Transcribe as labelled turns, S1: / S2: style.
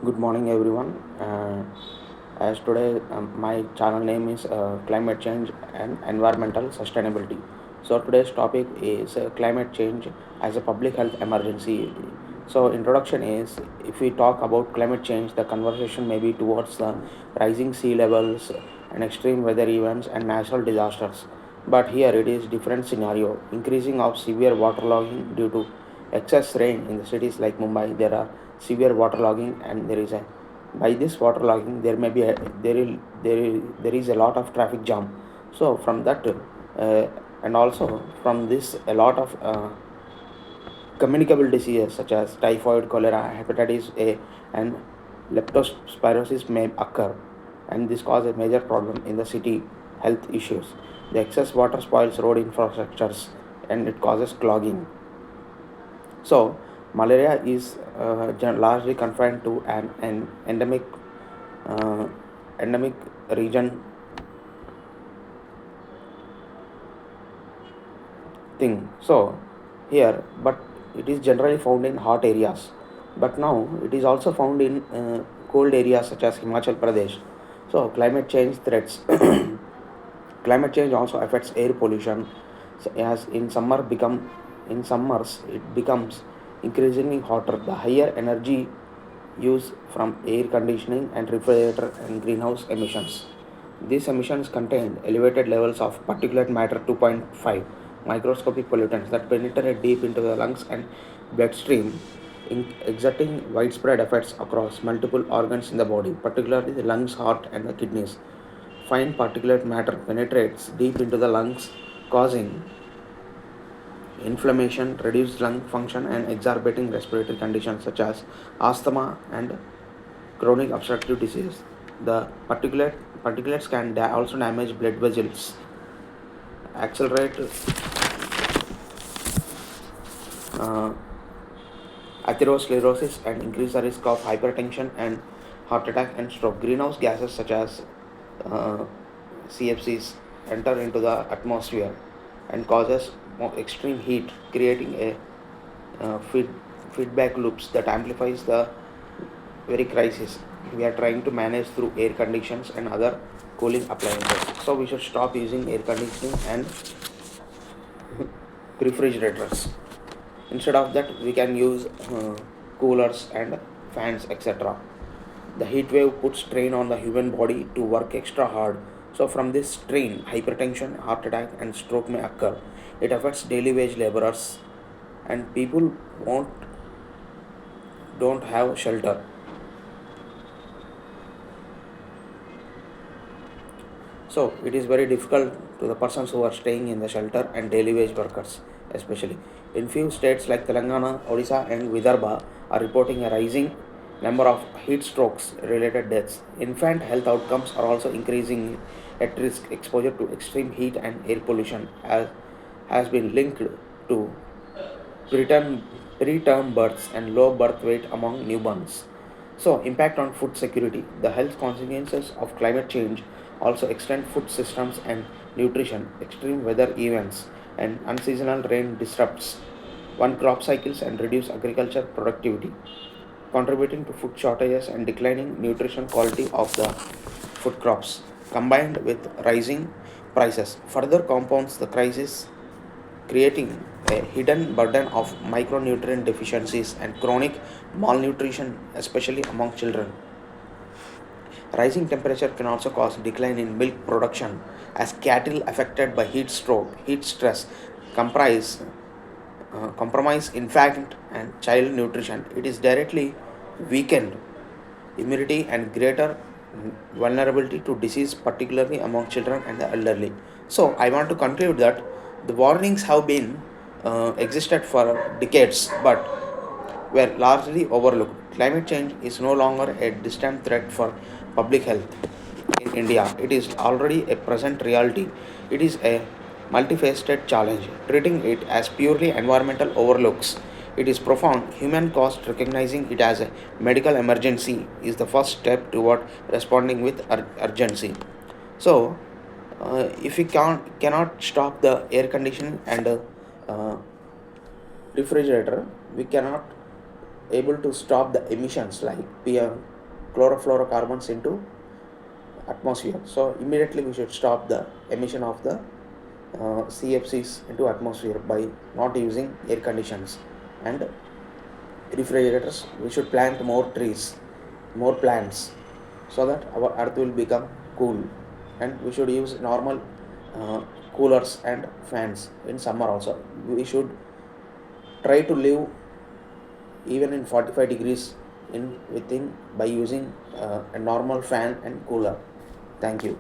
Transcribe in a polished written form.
S1: Good morning, everyone. As today, my channel name is Climate Change and Environmental Sustainability. So today's topic is climate change as a public health emergency. So introduction is, if we talk about climate change, the conversation may be towards the rising sea levels and extreme weather events and natural disasters. But here it is different scenario: increasing of severe waterlogging due to excess rain in the cities like Mumbai. There are severe waterlogging, and there is a by this waterlogging there may be there is a lot of traffic jam. So from that and also from this a lot of communicable diseases such as typhoid, cholera, hepatitis A, and leptospirosis may occur, and this causes a major problem in the city health issues. The excess water spoils road infrastructures and it causes clogging. So, malaria is largely confined to an uh, endemic region thing. So, here, but it is generally found in hot areas. But now it is also found in cold areas such as Himachal Pradesh. So, climate change threats. Climate change also affects air pollution. So as in summers it becomes increasingly hotter. The higher energy use from air conditioning and refrigerator and greenhouse emissions. These emissions contain elevated levels of particulate matter 2.5, microscopic pollutants that penetrate deep into the lungs and bloodstream, exerting widespread effects across multiple organs in the body, particularly the lungs, heart, and the kidneys. Fine particulate matter penetrates deep into the lungs, causing inflammation, reduced lung function, and exacerbating respiratory conditions such as asthma and chronic obstructive disease. The particulates can also damage blood vessels, accelerate uh, atherosclerosis, and increase the risk of hypertension and heart attack and stroke. Greenhouse gases such as uh, CFCs enter into the atmosphere and causes more extreme heat, creating a feedback loops that amplifies the very crisis we are trying to manage through air conditions and other cooling appliances. So we should stop using air conditioning and refrigerators. Instead of that, we can use coolers and fans, etc. The heat wave puts strain on the human body to work extra hard. So, from this strain, hypertension, heart attack, and stroke may occur. It affects daily wage laborers, and people won't don't have shelter. So, it is very difficult to the persons who are staying in the shelter and daily wage workers, especially. In few states like Telangana, Odisha, and Vidarbha are reporting a rising number of heat strokes related deaths. Infant health outcomes are also increasing at risk. Exposure to extreme heat and air pollution has been linked to preterm, preterm births and low birth weight among newborns. So, impact on food security. The health consequences of climate change also extend food systems and nutrition. Extreme weather events and unseasonal rain disrupts one crop cycles and reduce agriculture productivity, contributing to food shortages and declining nutrition quality of the food crops, combined with rising prices, further compounds the crisis, creating a hidden burden of micronutrient deficiencies and chronic malnutrition, especially among children. Rising temperature can also cause decline in milk production as cattle affected by heat stress comprise compromise infant and child nutrition. It is directly weakened immunity and greater vulnerability to disease, particularly among children and the elderly. So, I want to conclude that the warnings have been existed for decades, but were largely overlooked. Climate change is no longer a distant threat for public health in India. It is already a present reality. It is a multifaceted challenge. Treating it as purely environmental overlooks it is profound. Human cost, recognizing it as a medical emergency, is the first step toward responding with urgency. So, if we cannot stop the air conditioning and uh, refrigerator, we cannot able to stop the emissions like PM chlorofluorocarbons into atmosphere. So immediately we should stop the emission of the CFCs into atmosphere by not using air conditions and refrigerators. We should plant more trees, more plants, so that our earth will become cool. And we should use normal uh, coolers and fans in summer also. We should try to live even in 45 degrees in within by using a normal fan and cooler. Thank you.